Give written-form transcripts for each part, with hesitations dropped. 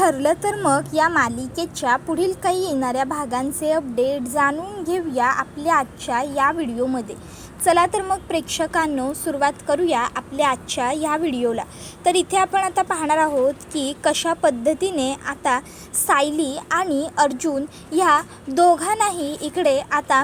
ठरलं तर मग या मालिकेच्या पुढील काही येणाऱ्या भागांचे अपडेट जाणून घेऊया आपल्या आजच्या या व्हिडिओमध्ये. चला तर मग प्रेक्षकांनो सुरुवात करूया आपल्या आजच्या या व्हिडिओला. तर इथे आपण आता पाहणार आहोत की कशा पद्धतीने आता सायली आणि अर्जुन ह्या दोघांनाही इकडे आता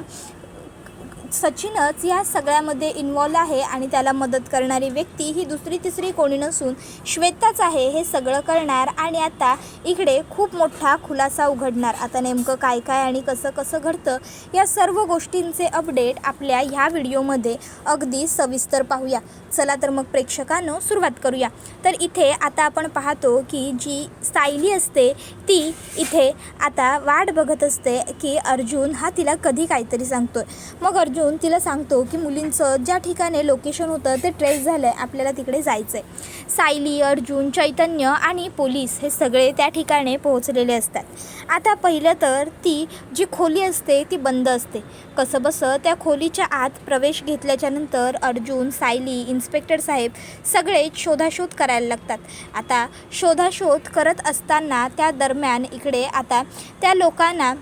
सचिनच या सगळ्यामध्ये इन्वॉल्व आहे आणि त्याला मदत करणारी व्यक्ती ही दुसरी तिसरी कोणी नसून श्वेताच आहे हे सगळं करणार. आणि आता इकडे खूप मोठा खुलासा उघडणार. आता नेमकं काय काय आणि कसं कसं घडतं या सर्व गोष्टींचे अपडेट आपल्या ह्या व्हिडिओमध्ये अगदी सविस्तर पाहूया. चला तर मग प्रेक्षकांनो सुरुवात करूया. तर इथे आता आपण पाहतो की जी सायली असते ती इथे आता वाट बघत असते की अर्जुन हा तिला कधी काहीतरी सांगतोय. मग अर्जुन तिला सांगतो की मुलींचं ज्या ठिकाणी लोकेशन होतं ते ट्रेस झालं आहे, आपल्याला तिकडे जायचं आहे. सायली, अर्जुन, चैतन्य आणि पोलीस हे सगळे त्या ठिकाणी पोहोचलेले असतात. आता पहिलं तर ती जी खोली असते ती बंद असते. कसंबसं त्या खोलीच्या आत प्रवेश घेतल्याच्यानंतर अर्जुन, सायली, इन्स्पेक्टर साहेब सगळे शोधाशोध करायला लागतात. आता शोधाशोध करत असताना त्या दरम्यान इकडे आता त्या लोकांना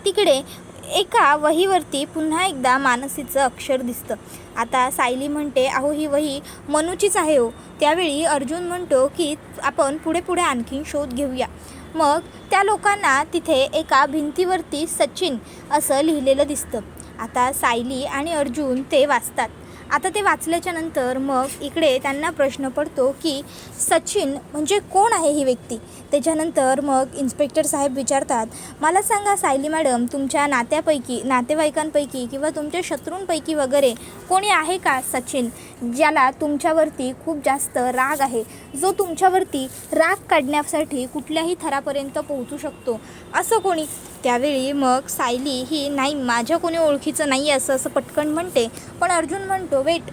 तिकडे एका वहीवरती पुन्हा एकदा मानसीचं अक्षर दिसतं. आता सायली म्हणते अहो ही वही मनूचीच आहे हो. त्यावेळी अर्जुन म्हणतो की आपण पुढे पुढे आणखीन शोध घेऊया. मग त्या लोकांना तिथे एका भिंतीवरती सचिन असं लिहिलेलं दिसतं. आता सायली आणि अर्जुन ते वाचतात. आता ते वाचल्याच्या नंतर मग इकडे त्यांना प्रश्न पडतो की सचिन म्हणजे कोण आहे ही व्यक्ती. त्याच्यानंतर मग इन्स्पेक्टर साहेब विचारतात मला सांगा सायली मॅडम तुमच्या नातेवाईकांपैकी किंवा तुमच्या शत्रूंपैकी वगैरे कोणी आहे का सचिन ज्याला तुमच्यावरती खूप जास्त राग आहे, जो तुमच्यावरती राग काढण्यासाठी कुठल्याही थरापर्यंत पोहोचू शकतो असं कोणी. त्यावेळी मग सायली ही नाही माझ्या कोणी ओळखीचं नाही असं पटकन म्हणते. पण अर्जुन म्हणतो वेट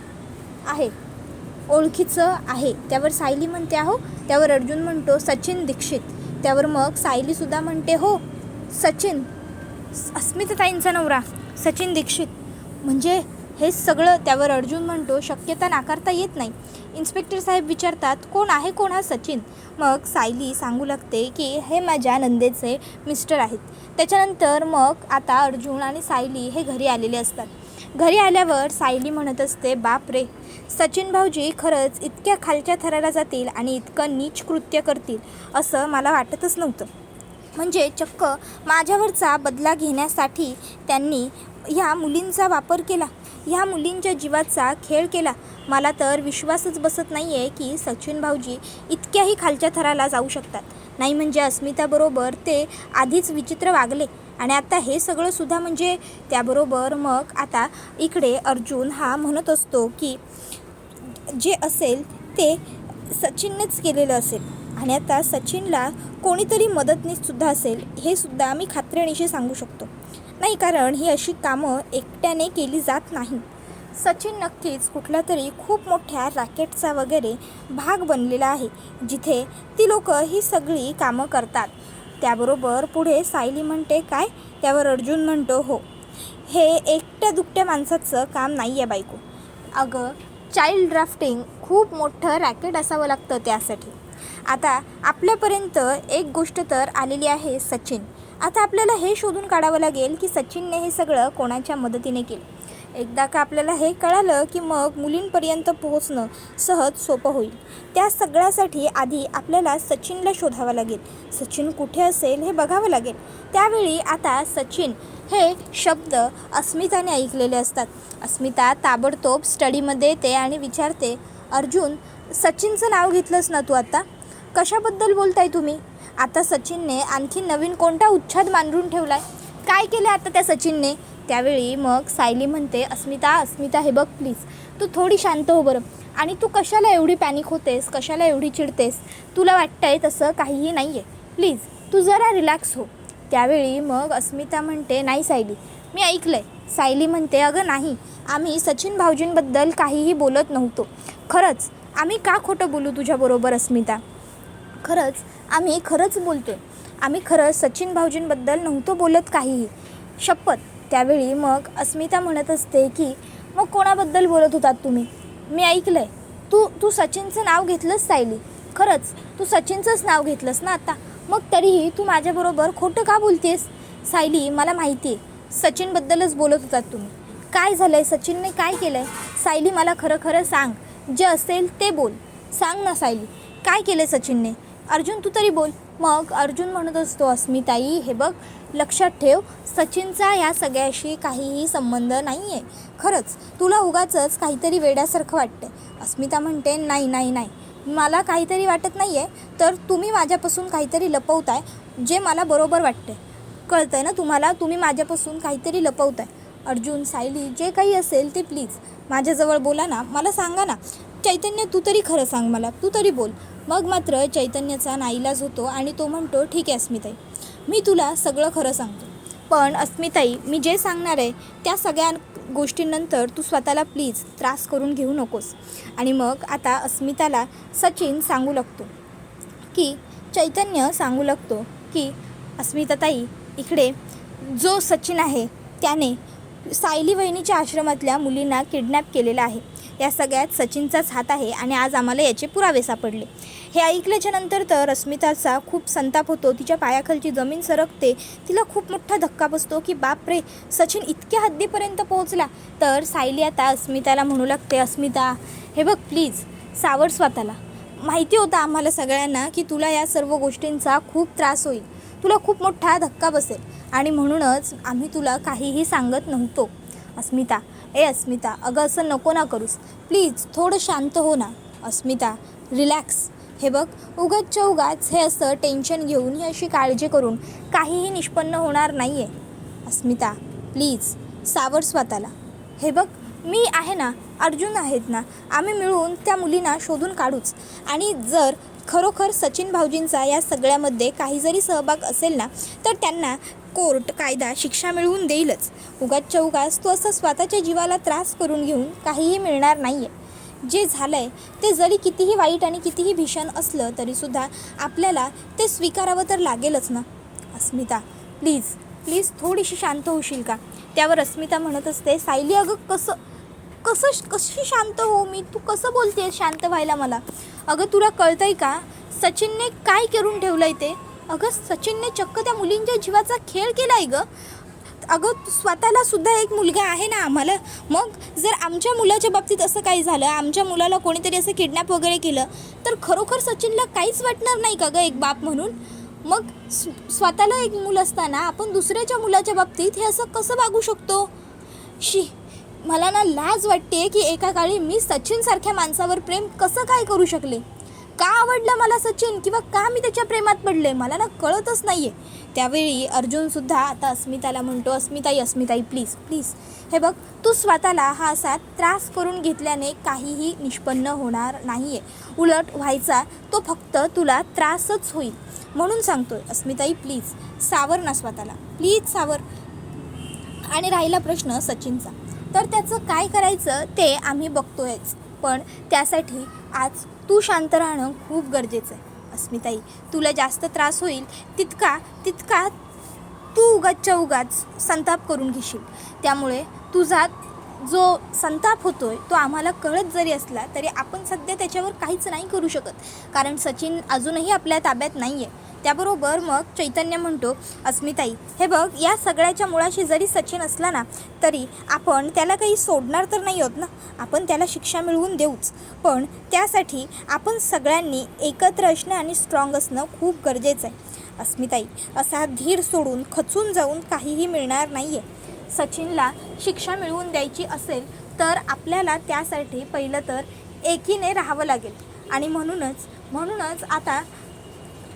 आहे ओळखीचं आहे. त्यावर सायली म्हणते आहो. त्यावर अर्जुन म्हणतो सचिन दीक्षित. त्यावर मग सायलीसुद्धा म्हणते हो सचिन, अस्मिताताईंचा नवरा सचिन दीक्षित म्हणजे हे सगळं. त्यावर अर्जुन म्हणतो शक्यता नाकारता येत नाही. इन्स्पेक्टर साहेब विचारतात कोण आहे कोण हा सचिन. मग सायली सांगू लागते की हे माझ्या नंदेचे मिस्टर आहेत. त्याच्यानंतर मग आता अर्जुन आणि सायली हे घरी आलेले असतात. घरी आल्यावर सायली म्हणत असते बाप रे सचिन भाऊजी खरंच इतक्या खालच्या थराला जातील आणि इतकं नीच कृत्य करतील असं मला वाटतच नव्हतं. म्हणजे चक्क माझ्यावरचा बदला घेण्यासाठी त्यांनी ह्या मुलींचा वापर केला, ह्या मुलींच्या जीवाचा खेळ केला. मला तर विश्वासच बसत नाही आहे की सचिन भाऊजी इतक्याही खालच्या थराला जाऊ शकतात. नाही म्हणजे अस्मिताबरोबर ते आधीच विचित्र वागले आणि आता हे सगळंसुद्धा म्हणजे त्याबरोबर मग आता इकडे अर्जुन हा म्हणत असतो की जे असेल ते सचिननेच केलेलं असेल आणि आता सचिनला कोणीतरी मदतनीससुद्धा असेल हे सुद्धा आम्ही खात्रीनिशी सांगू शकतो. नाही कारण ही अशी कामं एकट्याने केली जात नाही. सचिन नक्कीच कुठल्या तरी खूप मोठ्या रॅकेटचा वगैरे भाग बनलेला आहे जिथे ती लोकं ही सगळी कामं करतात. त्याबरोबर पुढे सायली म्हणते काय. त्यावर अर्जुन म्हणतो हो हे एकट्या दुकट्या माणसाचं काम नाही आहे बायको. अगं चाइल्ड ड्राफ्टिंग खूप मोठं रॅकेट असावं लागतं त्यासाठी. आता आपल्यापर्यंत एक गोष्ट तर आलेली आहे सचिन. आता आपल्याला हे शोधून काढावं लागेल की सचिनने हे सगळं कोणाच्या मदतीने केलं. एकदा का आपल्याला हे कळालं की मग मुलींपर्यंत पोहोचणं सहज सोपं होईल. त्या सगळ्यासाठी आधी आपल्याला सचिनला शोधावं लागेल. सचिन कुठे असेल हे बघावं लागेल. त्यावेळी आता सचिन हे शब्द अस्मिताने ऐकलेले असतात. अस्मिता ताबडतोब स्टडीमध्ये येते आणि विचारते अर्जुन सचिनचं नाव घेतलंस ना तू आता, कशाबद्दल बोलताय तुम्ही. आता सचिनने आणखी नवीन कोणता उच्छाद मांडून ठेवला आहे, काय केलं आता त्या सचिनने. त्यावेळी मग सायली म्हणते अस्मिता हे बघ प्लीज तू थोडी शांत हो बरं. आणि तू कशाला एवढी पॅनिक होतेस, कशाला एवढी चिडतेस, तुला वाटतंय तसं काहीही नाही आहे, प्लीज तू जरा रिलॅक्स हो. त्यावेळी मग अस्मिता म्हणते नाही सायली मी ऐकलं आहे. सायली म्हणते अगं नाही आम्ही सचिन भाऊजींबद्दल काहीही बोलत नव्हतो. खरंच आम्ही का खोटं बोलू तुझ्याबरोबर अस्मिता, आम्ही खरंच बोलतोय. आम्ही खरंच सचिन भाऊजींबद्दल नव्हतो बोलत काहीही, शपथ. त्यावेळी मग अस्मिता म्हणत असते की मग कोणाबद्दल बोलत होतात तुम्ही. मी ऐकलं आहे तू सचिनचं नाव घेतलंस सायली, खरंच तू सचिनचंच नाव घेतलंस ना आता. मग तरीही तू माझ्याबरोबर खोटं का बोलतेस? सायली, मला माहिती आहे सचिनबद्दलच बोलत होतात तुम्ही. काय झालं आहे? सचिनने काय केलं आहे? सायली, मला खरं खरं सांग. जे असेल ते बोल. सांग ना सायली, काय केलं आहे सचिनने? अर्जुन, तू तरी बोल. मग अर्जुन म्हणत असतो, अस्मिताई हे बघ, लक्षात ठेव, सचिनचा या सगळ्याशी काहीही संबंध नाही आहे. खरंच तुला उगाचच काहीतरी वेड्यासारखं वाटतं. अस्मिता म्हणते, नाही नाही नाही, मला काहीतरी वाटत नाही आहे, तर तुम्ही माझ्यापासून काहीतरी लपवताय जे मला बरोबर वाटते. कळतं आहे ना तुम्हाला, तुम्ही माझ्यापासून काहीतरी लपवताय. अर्जुन, सायली, जे काही असेल ते प्लीज माझ्याजवळ बोला ना, मला सांगा ना. चैतन्य, तू तरी खरं सांग मला, तू तरी बोल. मग मात्र चैतन्याचा नाईलाज होतो आणि तो म्हणतो, ठीक आहे अस्मिताई, मी तुला सगळं खरं सांगतो. पण अस्मिताई, मी जे सांगणार आहे त्या सगळ्या गोष्टींनंतर तू स्वतःला प्लीज त्रास करून घेऊ नकोस. आणि मग आता अस्मिताला सचिन सांगू लागतो की चैतन्य सांगू लागतो की अस्मिताताई, इकडे जो सचिन आहे त्याने सायली वहिनीच्या आश्रमातल्या मुलींना किडनॅप केलेलं आहे. या सगळ्यात सचिनचाच हात आहे आणि आज आम्हाला याचे पुरावे सापडले. हे ऐकल्याच्या नंतर तर अस्मिताचा खूप संताप होतो. तिच्या पायाखालची जमीन सरकते. तिला खूप मोठा धक्का बसतो की बापरे, सचिन इतक्या हद्दीपर्यंत पोहोचला. तर सायली आता अस्मिताला म्हणू लागते, अस्मिता हे बघ, प्लीज सावर स्वतःला. माहिती होतं आम्हाला सगळ्यांना की तुला या सर्व गोष्टींचा खूप त्रास होईल, तुला खूप मोठा धक्का बसेल आणि म्हणूनच आम्ही तुला काहीही सांगत नव्हतो. अस्मिता, अस्मिता, अगं असं नको ना करूस, प्लीज थोडं शांत हो ना. अस्मिता, रिलॅक्स. हे बघ, उगाचच्या उगाच हे असं टेन्शन घेऊन, ही अशी काळजी करून काहीही निष्पन्न होणार नाही आहे. अस्मिता, प्लीज सावर स्वतःला. हे बघ, मी आहे ना, अर्जुन आहेत ना, आम्ही मिळून त्या मुलींना शोधून काढूच. आणि जर खरोखर सचिन भाऊजींचा या सगळ्यामध्ये काही जरी सहभाग असेल ना, तर त्यांना कोर्ट, कायदा शिक्षा मिळवून देईलच. उगाचच्या उगाच तो असं स्वतःच्या जीवाला त्रास करून घेऊन काहीही मिळणार नाही आहे. जे झालं आहे ते जरी कितीही वाईट आणि कितीही भीषण असलं तरीसुद्धा आपल्याला ते स्वीकारावं तर लागेलच ना. अस्मिता, प्लीज प्लीज थोडीशी शांत होशील का? त्यावर अस्मिता म्हणत असते, सायली अगं कशी शांत हो मी? तू कसं बोलते शांत व्हायला मला? अगं तुला कळतं आहे का सचिनने काय करून ठेवलं आहे ते? अगं सचिनने चक्क त्या मुलींच्या जीवाचा खेळ केला आहे गं. अगं स्वतःला सुद्धा एक मुलगा आहे ना आम्हाला. मग जर आमच्या मुलाच्या बाबतीत असं काही झालं, आमच्या मुलाला कोणीतरी असं किडनॅप वगैरे केलं, तर खरोखर सचिनला काहीच वाटणार नाही का गं एक बाप म्हणून? मग स्वतःला एक मूल असताना आपण दुसऱ्याच्या मुलाच्या बाबतीत हे असं कसं वागू शकतो? मला ना लाज वाटते की एका काळी मी सचिनसारख्या माणसावर प्रेम कसं काय करू शकले? का आवडलं मला सचिन, किंवा का मी त्याच्या प्रेमात पडले, मला ना कळतच नाही आहे. त्यावेळी अर्जुनसुद्धा आता अस्मिताला म्हणतो, अस्मिताई प्लीज प्लीज, हे बघ, तू स्वतःला हा असा त्रास करून घेतल्याने काहीही निष्पन्न होणार नाही आहे. उलट व्हायचा तो फक्त तुला त्रासच होईल. म्हणून सांगतोय अस्मिताई, प्लीज सावर ना स्वतःला, प्लीज सावर. आणि राहिला प्रश्न सचिनचा, तर त्याचं काय करायचं ते आम्ही बघतोयच. पण त्यासाठी आज तू शांत राहणं खूप गरजेचं आहे. अस्मिताई, तुला जास्त त्रास होईल तितका तू उगाचच्या उगाच संताप करून घेशील. त्यामुळे तुझा जो संताप होतोय तो आम्हाला कळत जरी असला तरी आपण सध्या त्याच्यावर काहीच नाही करू शकत, कारण सचिन अजूनही आपल्या ताब्यात नाही आहे. त्याबरोबर मग चैतन्य म्हणतो, अस्मिताई हे बघ, या सगळ्याच्या मुळाशी जरी सचिन असला ना, तरी आपण त्याला काही सोडणार तर नाही आहोत ना, आपण त्याला शिक्षा मिळवून देऊच. पण त्यासाठी आपण सगळ्यांनी एकत्र असणं आणि स्ट्रॉंग असणं खूप गरजेचं आहे. अस्मिताई, असा धीर सोडून खचून जाऊन काहीही मिळणार नाही आहे. सचिनला शिक्षा मिळवून द्यायची असेल तर आपल्याला त्यासाठी पहिलं तर एकीने राहावं लागेल. आणि म्हणूनच आता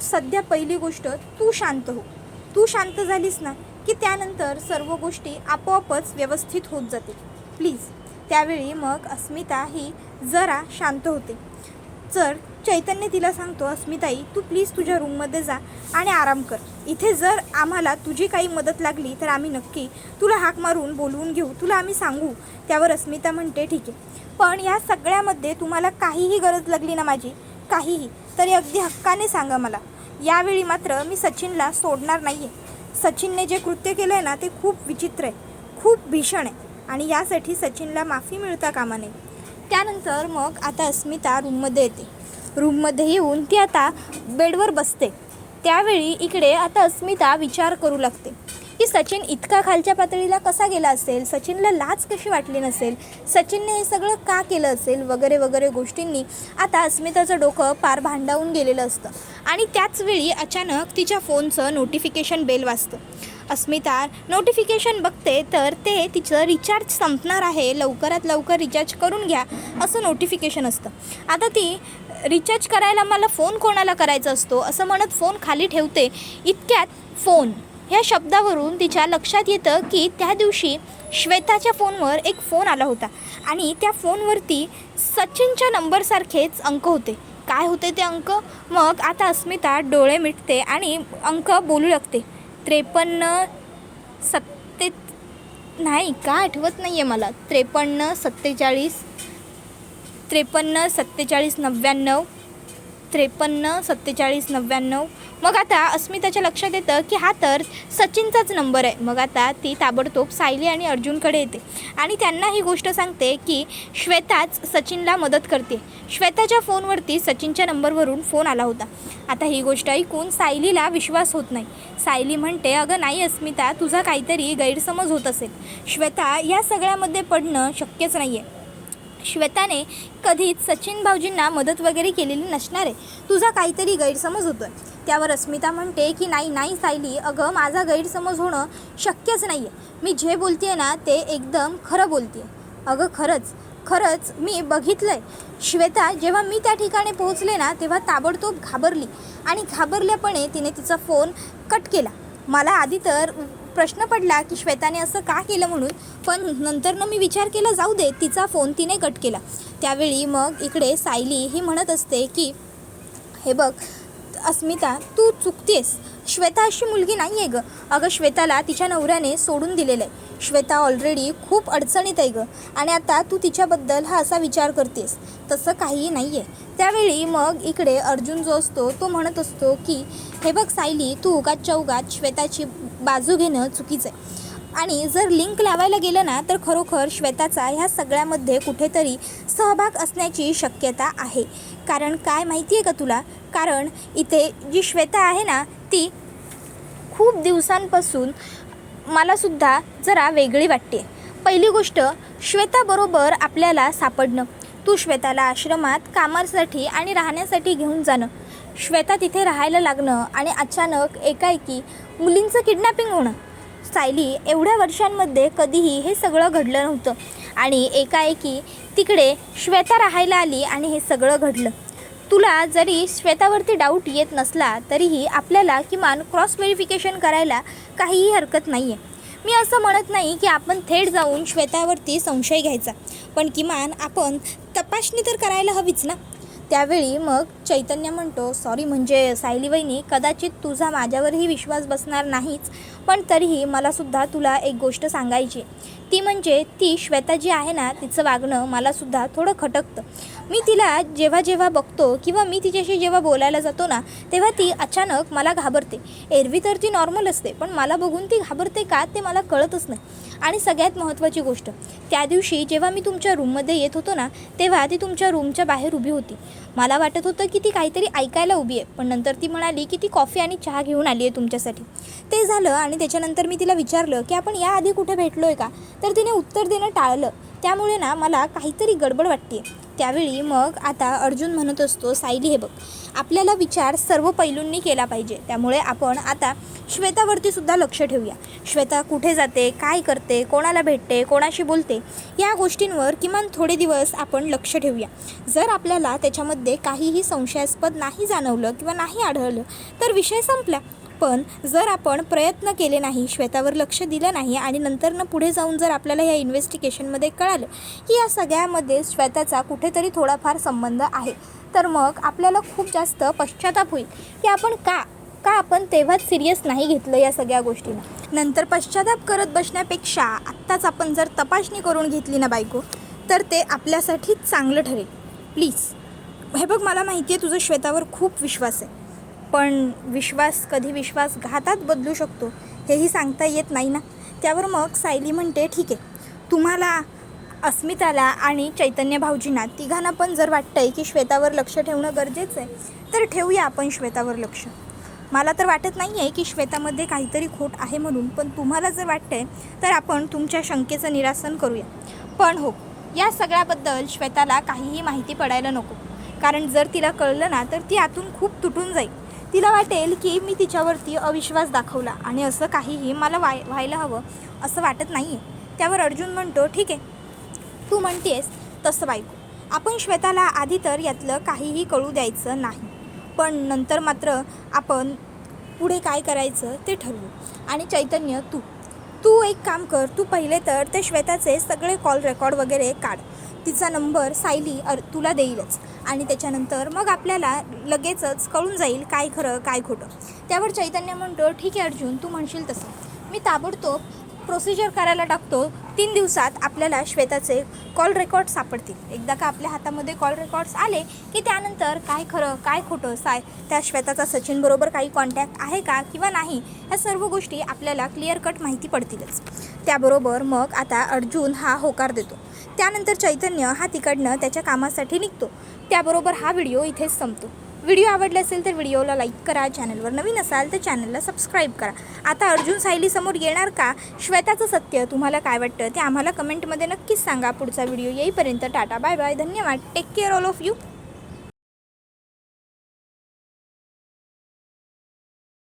सध्या पहिली गोष्ट तू शांत हो. तू शांत झालीस ना की त्यानंतर सर्व गोष्टी आपोआपच व्यवस्थित होत जातील. प्लीज. त्यावेळी मग अस्मिता ही जरा शांत होते. जर चैतन्य तिला सांगतो, अस्मिताई तू प्लीज तुझ्या रूममध्ये जा आणि आराम कर. इथे जर आम्हाला तुझी काही मदत लागली तर आम्ही नक्की तुला हाक मारून बोलवून घेऊ, तुला आम्ही सांगू. त्यावर अस्मिता म्हणते, ठीक आहे, पण या सगळ्यामध्ये तुम्हाला काहीही गरज लागली ना माझी, काहीही, तरी अगदी हक्काने सांगा मला. यावेळी मात्र मी सचिनला सोडणार नाही आहे. सचिनने जे कृत्य केलं आहे ना ते खूप विचित्र आहे, खूप भीषण आहे आणि यासाठी सचिनला माफी मिळता कामा नये. त्यानंतर मग आता अस्मिता रूममध्ये येते. रूममध्ये येऊन ती आता बेडवर बसते. त्यावेळी इकडे आता अस्मिता विचार करू लागते की सचिन इतका खालच्या पातळीला कसा गेला असेल, सचिनला लाज कशी वाटली नसेल, सचिनने हे सगळं का केलं असेल वगैरे वगैरे गोष्टींनी आता अस्मिताचं डोकं पार भांडावून गेलेलं असतं. आणि त्याचवेळी अचानक तिच्या फोनचं नोटिफिकेशन बेल वाजतं. अस्मिता नोटिफिकेशन बघते तर ते तिचं रिचार्ज संपणार आहे, लवकरात लवकर रिचार्ज करून घ्या असं नोटिफिकेशन असतं. आता ती रिचार्ज करायला मला फोन कोणाला करायचा असतो असं म्हणत फोन खाली ठेवते. इतक्यात फोन ह्या शब्दावरून तिच्या लक्षात येतं की त्या दिवशी श्वेताच्या फोनवर एक फोन आला होता आणि त्या फोनवरती सचिनच्या नंबरसारखेच अंक होते. काय होते ते अंक? मग आता अस्मिता डोळे मिटते आणि अंक बोलू लागते. नाही का आठवत नाही आहे मला. 53 47 99 53 47 99. मग आता अस्मिताच्या लक्षात येतं की हा तर सचिनचाच नंबर आहे. मग आता ती ताबडतोब सायली आणि अर्जुनकडे येते आणि त्यांना ही गोष्ट सांगते की श्वेताच सचिनला मदत करते. श्वेताच्या फोनवरती सचिनच्या नंबरवरून फोन आला होता. आता ही गोष्ट ऐकून सायलीला विश्वास होत नाही. सायली म्हणते, अगं नाही अस्मिता, तुझा काहीतरी गैरसमज होत असेल. श्वेता या सगळ्यामध्ये पडणं शक्यच नाही आहे. श्वेताने कधीच सचिन भाऊजींना मदत वगैरे केलेली नसणार आहे. तुझा काहीतरी गैरसमज होतो आहे. त्यावर अस्मिता म्हणते की नाही सायली, अगं माझा गैरसमज होणं शक्यच नाही आहे. मी जे बोलते आहे ना ते एकदम खरं बोलते आहे. अगं खरंच मी बघितलं आहे. श्वेता जेव्हा मी त्या ठिकाणी पोहोचले ना तेव्हा ताबडतोब घाबरली आणि घाबरल्यापणे तिने तिचा फोन कट केला. मला आधी तर प्रश्न पडला की श्वेताने असं का केलं म्हणून, पण नंतरनं मी विचार केला जाऊ दे, तिचा फोन तिने कट केला. त्यावेळी मग इकडे सायली ही म्हणत असते की हे बघ अस्मिता, तू चुकतेस. श्वेता अशी मुलगी नाही आहे गं. अगं श्वेताला तिच्या नवऱ्याने सोडून दिलेलं आहे. श्वेता ऑलरेडी खूप अडचणीत आहे गं आणि आता तू तिच्याबद्दल हा असा विचार करतेस. तसं काहीही नाही आहे. त्यावेळी मग इकडे अर्जुन जो असतो तो म्हणत असतो की हे बघ सायली, तू उगाचच्या उगाच श्वेताची बाजू घेणं चुकीचं आहे आणि जर लिंक लावायला गेलं ना तर खरोखर श्वेताचा ह्या सगळ्यामध्ये कुठेतरी सहभाग असण्याची शक्यता आहे. कारण काय माहिती आहे का तुला, कारण इथे जी श्वेता आहे ना ती खूप दिवसांपासून मलासुद्धा जरा वेगळी वाटते. पहिली गोष्ट, श्वेताबरोबर आपल्याला सापडणं, तू श्वेताला आश्रमात कामासाठी आणि राहण्यासाठी घेऊन जाणं, श्वेता तिथे राहायला लागणं आणि अचानक एकाएकी मुलींचं किडनॅपिंग होणं. सायली, एवढ्या वर्षांमध्ये कधीही हे सगळं घडलं नव्हतं आणि एकाएकी तिकडे श्वेता राहायला आली आणि हे सगळं घडलं. तुला जरी श्वेतावरती डाऊट येत नसला तरीही आपल्याला किमान क्रॉस व्हेरिफिकेशन करायला काहीही हरकत नाही आहे. मी असं म्हणत नाही की आपण थेट जाऊन श्वेतावरती संशय घ्यायचा, पण किमान आपण तपासणी तर करायला हवीच ना. त्यावेळी मग चैतन्य म्हणतो, सॉरी म्हणजे सायली वहिनी, कदाचित तुझा माझ्यावरही विश्वास बसणार नाहीच, पण तरीही मलासुद्धा तुला एक गोष्ट सांगायची. ती म्हणजे ती श्वेता जी आहे ना तिचं वागणं मलासुद्धा थोडं खटकतं. मी तिला जेव्हा जेव्हा बघतो किंवा मी तिच्याशी जेव्हा बोलायला जातो ना तेव्हा ती अचानक मला घाबरते. एरवी तर ती नॉर्मल असते, पण मला बघून ती घाबरते का ते मला कळतच नाही. आणि सगळ्यात महत्त्वाची गोष्ट, त्या दिवशी जेव्हा मी तुमच्या रूममध्ये येत होतो ना तेव्हा ती तुमच्या रूमच्या बाहेर उभी होती. मला वाटत होतं की ती काहीतरी ऐकायला उभी आहे, पण नंतर ती म्हणाली की ती कॉफी आणि चहा घेऊन आली आहे तुमच्यासाठी. ते झालं आणि त्याच्यानंतर मी तिला विचारलं की आपण याआधी कुठे भेटलो आहे का, तर तिने उत्तर देणं टाळलं. त्यामुळे ना मला काहीतरी गडबड वाटते. त्यावेळी मग आता अर्जुन म्हणत असतो, सायली हे बघ, आपल्याला विचार सर्व पैलूंनी केला पाहिजे. त्यामुळे आपण आता श्वेतावरती सुद्धा लक्ष ठेवूया. श्वेता कुठे जाते, काय करते, कोणाला भेटते, कोणाशी बोलते, या गोष्टींवर किमान थोडे दिवस आपण लक्ष ठेवूया. जर आपल्याला त्याच्यामध्ये काहीही संशयास्पद नाही जाणवलं किंवा नाही आढळलं तर विषय संपला. पण जर आपण प्रयत्न केले नाही, श्वेतावर लक्ष दिलं नाही आणि नंतरनं पुढे जाऊन जर आपल्याला ह्या इन्व्हेस्टिगेशनमध्ये कळालं की या सगळ्यामध्ये श्वेताचा कुठेतरी थोडाफार संबंध आहे, तर मग आपल्याला खूप जास्त पश्चाताप होईल की आपण का आपण तेव्हाच सिरियस नाही घेतलं या सगळ्या गोष्टींना. नंतर पश्चाताप करत बसण्यापेक्षा आत्ताच आपण जर तपासणी करून घेतली ना बायको, तर ते आपल्यासाठीच चांगलं ठरेल. प्लीज हे बघ, मला माहिती आहे तुझं श्वेतावर खूप विश्वास आहे, पण विश्वास कधी विश्वासघातात बदलू शकतो हेही सांगता येत नाही ना. त्यावर मग सायली म्हणते, ठीक आहे, तुम्हाला अस्मिताला आणि चैतन्य भाऊजींना तिघांना पण जर वाटतं आहे की श्वेतावर लक्ष ठेवणं गरजेचं आहे तर ठेवूया आपण श्वेतावर लक्ष. मला तर वाटत नाही आहे की श्वेतामध्ये काहीतरी खोट आहे म्हणून, पण तुम्हाला जर वाटतंय तर आपण तुमच्या शंकेचं निरासन करूया. पण हो, या सगळ्याबद्दल श्वेताला काहीही माहिती पडायला नको, कारण जर तिला कळलं ना तर ती आतून खूप तुटून जाईल. तिला वाटेल की मी तिच्यावरती अविश्वास दाखवला, आणि असं काहीही मला व्हायला हवं असं वाटत नाही आहे. त्यावर अर्जुन म्हणतो, ठीक आहे, तू म्हणतेस तसं बायको. आपण श्वेताला आधी तर यातलं काहीही कळू द्यायचं नाही, पण नंतर मात्र आपण पुढे काय करायचं ते ठरवू. आणि चैतन्य, तू एक काम कर, तू पहिले तर ते श्वेताचे सगळे कॉल रेकॉर्ड वगैरे काढ. तिचा नंबर सायली तुला देईलच, आणि त्याच्यानंतर मग आपल्याला लगेचच कळून जाईल काय खरं काय खोटं. त्यावर चैतन्य म्हणतो, ठीक आहे अर्जुन, तू म्हणशील तसं. मी ताबडतोब प्रोसिजर करायला टाकतो. 3 दिवसात आपल्याला श्वेताचे कॉल रेकॉर्ड सापडतील. एकदा का आपल्या हातामध्ये कॉल रेकॉर्ड्स आले की त्यानंतर काय खरं काय खोटं, त्या श्वेताचा सचिनबरोबर काही कॉन्टॅक्ट आहे का किंवा नाही, ह्या सर्व गोष्टी आपल्याला क्लिअर कट माहिती पडतीलच. त्याबरोबर मग आता अर्जुन हा होकार देतो. त्यानंतर चैतन्य हा तिकडनं त्याच्या कामासाठी निघतो. त्याबरोबर हा व्हिडिओ इथेच संपतो. व्हिडिओ आवडला असेल तर व्हिडिओला लाईक करा, चॅनलवर नवीन असाल तर चॅनलला सबस्क्राईब करा. आता अर्जुन सायलीसमोर येणार का? श्वेताचं सत्य तुम्हाला काय वाटतं ते आम्हाला कमेंटमध्ये नक्कीच सांगा. पुढचा व्हिडिओ येईपर्यंत टाटा, बाय बाय, धन्यवाद, take care all of you.